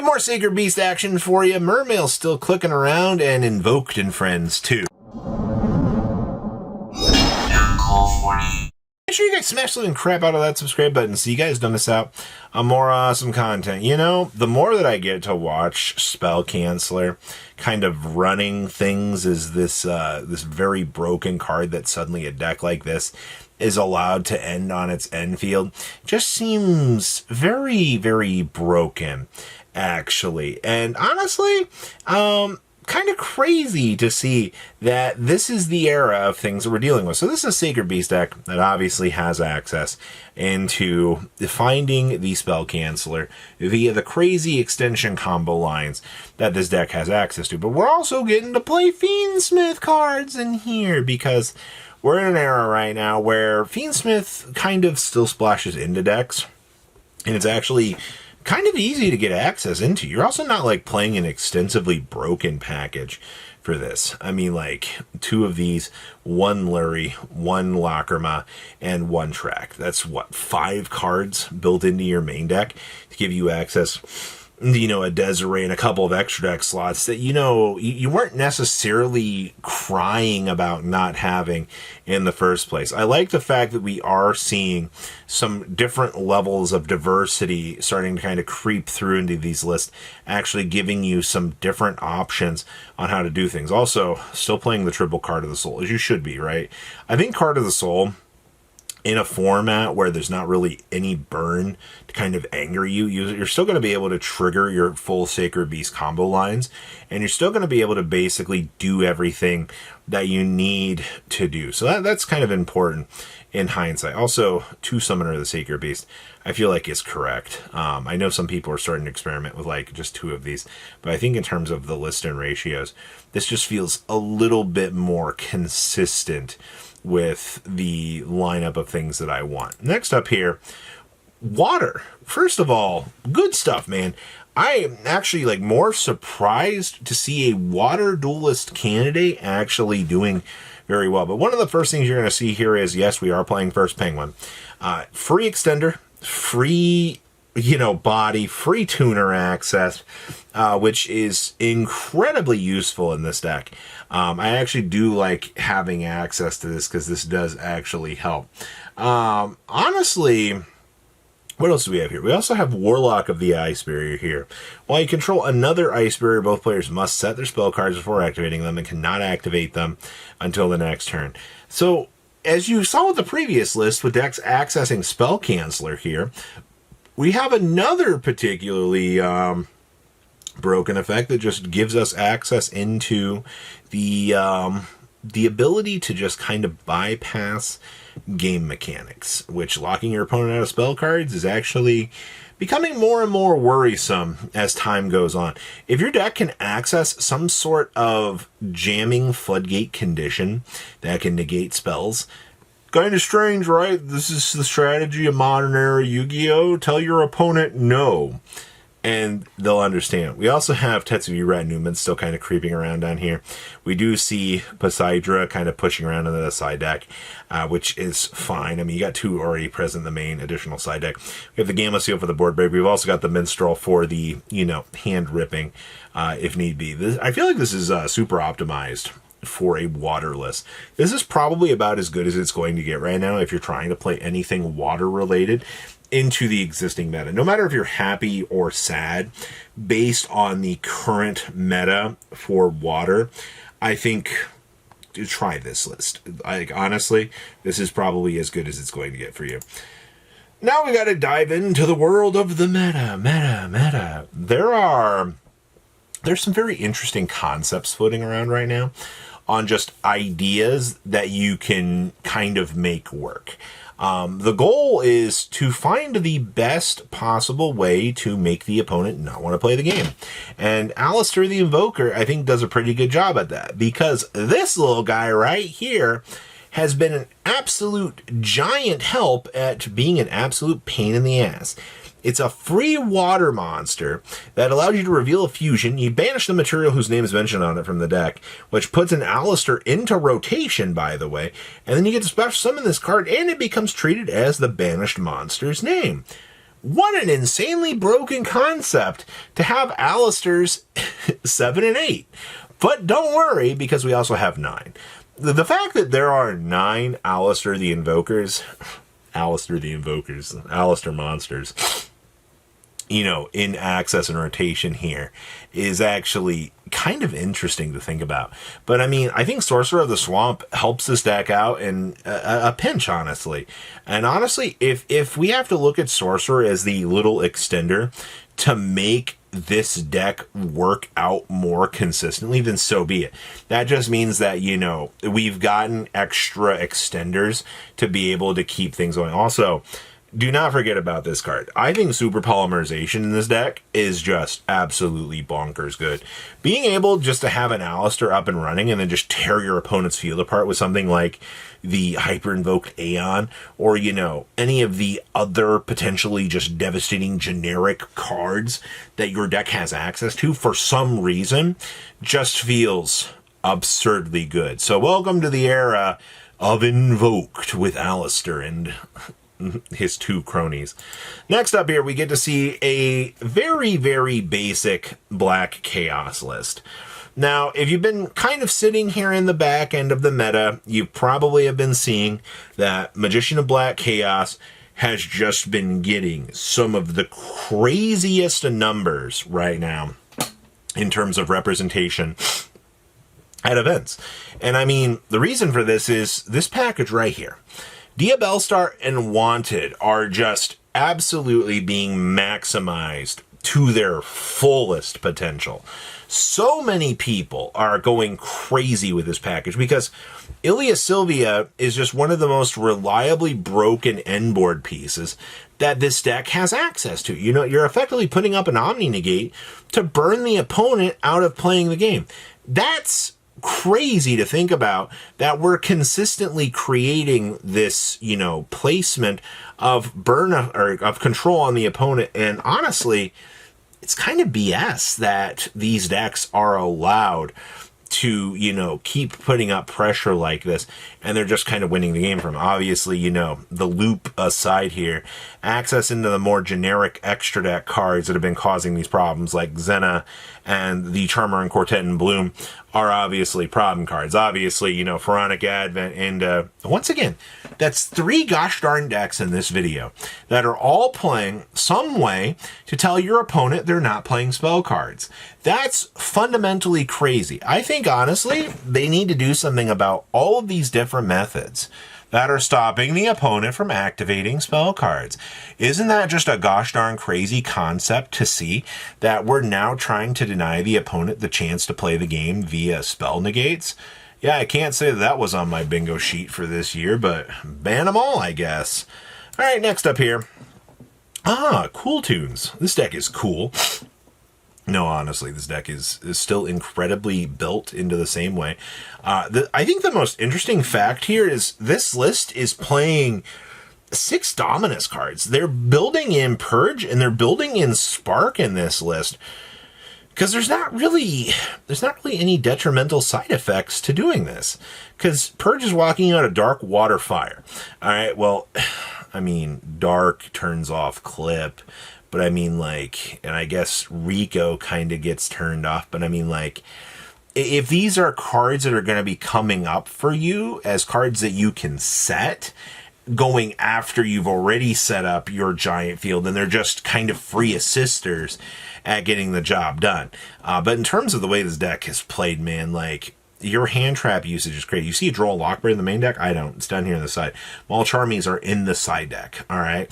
More Sacred Beast action for you. Mermail's still clicking around, and Invoked and friends too. Make sure you guys smash the crap out of that subscribe button so you guys don't miss out on more awesome content. You know, the more that I get to watch Spell Canceller kind of running things as this very broken card that suddenly a deck like this is allowed to end on its end field just seems very, very broken, actually. And honestly, kind of crazy to see that this is the era of things that we're dealing with. So this is a Sacred Beast deck that obviously has access into finding the Spell Canceller via the crazy extension combo lines that this deck has access to. But we're also getting to play Fiendsmith cards in here because we're in an era right now where Fiendsmith kind of still splashes into decks, and it's actually kind of easy to get access into. You're also not like playing an extensively broken package for this. I mean, like 2 of these, 1 Lurie, 1 Lacrima, and 1 Track. That's what, 5 cards built into your main deck to give you access, you know, a Desiree and a couple of extra deck slots that, you know, you weren't necessarily crying about not having in the first place. I like the fact that we are seeing some different levels of diversity starting to kind of creep through into these lists, actually giving you some different options on how to do things. Also, still playing the triple Card of the Soul, as you should be, right? I think Card of the Soul, in a format where there's not really any burn to kind of anger you, you're still going to be able to trigger your full Sacred Beast combo lines, and you're still going to be able to basically do everything that you need to do. So that's kind of important in hindsight. Also, 2 Summoner of the Sacred Beast, I feel like is correct. I know some people are starting to experiment with like just 2 of these, but I think in terms of the list and ratios, this just feels a little bit more consistent with the lineup of things that I want. Next up here, water. First of all, good stuff, man. I am actually like more surprised to see a water duelist candidate actually doing very well. But one of the first things you're going to see here is, yes, we are playing First Penguin. Free extender, free, you know, body, free tuner access, which is incredibly useful in this deck. I actually do like having access to this because this does actually help. Honestly, what else do we have here? We also have Warlock of the Ice Barrier here. While you control another Ice Barrier, both players must set their spell cards before activating them and cannot activate them until the next turn. So, as you saw with the previous list, with decks accessing Spell Canceller here, we have another particularly broken effect that just gives us access into the ability to just kind of bypass game mechanics, which locking your opponent out of spell cards is actually becoming more and more worrisome as time goes on. If your deck can access some sort of jamming floodgate condition that can negate spells, kind of strange, right? This is the strategy of modern era Yu-Gi-Oh! Tell your opponent no, and they'll understand. We also have Tetsuya Rat Newman still kind of creeping around down here. We do see Poseidra kind of pushing around into the side deck, which is fine. I mean, you got 2 already present in the main additional side deck. We have the Gamma Seal for the board break. We've also got the Minstrel for the, you know, hand ripping, if need be. I feel like this is super optimized for a waterless. This is probably about as good as it's going to get right now if you're trying to play anything water related into the existing meta. No matter if you're happy or sad, based on the current meta for water, I think try this list. Like, honestly, this is probably as good as it's going to get for you. Now we got to dive into the world of the meta. There's some very interesting concepts floating around right now on just ideas that you can kind of make work. The goal is to find the best possible way to make the opponent not want to play the game. And Alistair the Invoker, I think, does a pretty good job at that, because this little guy right here has been an absolute giant help at being an absolute pain in the ass. It's a free water monster that allows you to reveal a fusion. You banish the material whose name is mentioned on it from the deck, which puts an Alistair into rotation, by the way. And then you get to special summon this card, and it becomes treated as the banished monster's name. What an insanely broken concept to have Alistair's 7 and 8. But don't worry, because we also have 9. The fact that there are 9 Alistair the Invokers, Alistair monsters, you know, in access and rotation here is actually kind of interesting to think about. But I mean, I think Sorcerer of the Swamp helps this deck out in a pinch, honestly. And honestly, if we have to look at Sorcerer as the little extender to make this deck work out more consistently, then so be it. That just means that, you know, we've gotten extra extenders to be able to keep things going. Also, do not forget about this card. I think Super Polymerization in this deck is just absolutely bonkers good. Being able just to have an Alistair up and running and then just tear your opponent's field apart with something like the Hyper Invoked Aeon, or, you know, any of the other potentially just devastating generic cards that your deck has access to for some reason, just feels absurdly good. So welcome to the era of Invoked with Alistair and his 2 cronies. Next up here, we get to see a very, very basic Black Chaos list. Now, if you've been kind of sitting here in the back end of the meta, you probably have been seeing that Magician of Black Chaos has just been getting some of the craziest numbers right now in terms of representation at events. And I mean, the reason for this is this package right here. Diabellstar and Wanted are just absolutely being maximized to their fullest potential. So many people are going crazy with this package because Ilia Sylvia is just one of the most reliably broken end board pieces that this deck has access to. You know, you're effectively putting up an Omni Negate to burn the opponent out of playing the game. That's crazy to think about, that we're consistently creating this, you know, placement of burn or of control on the opponent. And honestly, it's kind of BS that these decks are allowed to, you know, keep putting up pressure like this, and they're just kind of winning the game from. Obviously, you know, the loop aside here, access into the more generic extra deck cards that have been causing these problems, like Xena and the Charmer and Quartet in Bloom, are obviously problem cards. Obviously, you know, Pharaonic Advent, and once again, that's 3 gosh darn decks in this video that are all playing some way to tell your opponent they're not playing spell cards. That's fundamentally crazy. I think, honestly, they need to do something about all of these different methods that are stopping the opponent from activating spell cards. Isn't that just a gosh darn crazy concept to see that we're now trying to deny the opponent the chance to play the game via spell negates? Yeah, I can't say that was on my bingo sheet for this year, but ban them all, I guess. All right, next up here. Cool Tunes. This deck is cool. No, honestly, this deck is still incredibly built into the same way. I think the most interesting fact here is this list is playing 6 Dominus cards. They're building in Purge and they're building in Spark in this list, because there's not really any detrimental side effects to doing this, because Purge is walking out of Dark, Water, Fire. All right, well, I mean, Dark turns off Clip, but I mean, like, and I guess Rico kind of gets turned off, but I mean, like, if these are cards that are going to be coming up for you as cards that you can set, going after you've already set up your giant field, and they're just kind of free assisters at getting the job done. But in terms of the way this deck is played, man, like, your hand trap usage is great. You see a Droll Lockbird in the main deck? I don't. It's down here on the side. Malcharmies are in the side deck, all right?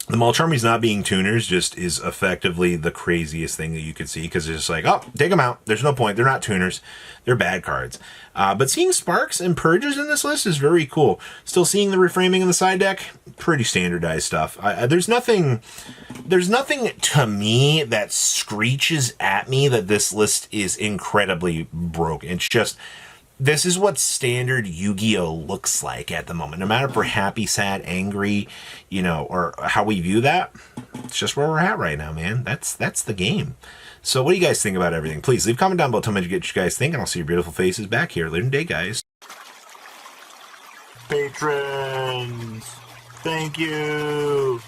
The Malcharmies not being tuners just is effectively the craziest thing that you could see, because it's just like, oh, take them out. There's no point. They're not tuners. They're bad cards. But seeing Sparks and Purges in this list is very cool. Still seeing the reframing in the side deck, pretty standardized stuff. There's nothing to me that screeches at me that this list is incredibly broken. It's just, this is what standard Yu-Gi-Oh looks like at the moment. No matter if we're happy, sad, angry, you know, or how we view that, it's just where we're at right now, man. That's the game. So what do you guys think about everything? Please leave a comment down below. Tell me what you guys think, and I'll see your beautiful faces back here later in the day, guys. Patrons, thank you.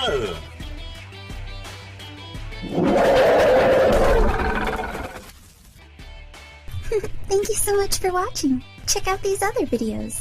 Thank you so much for watching. Check out these other videos.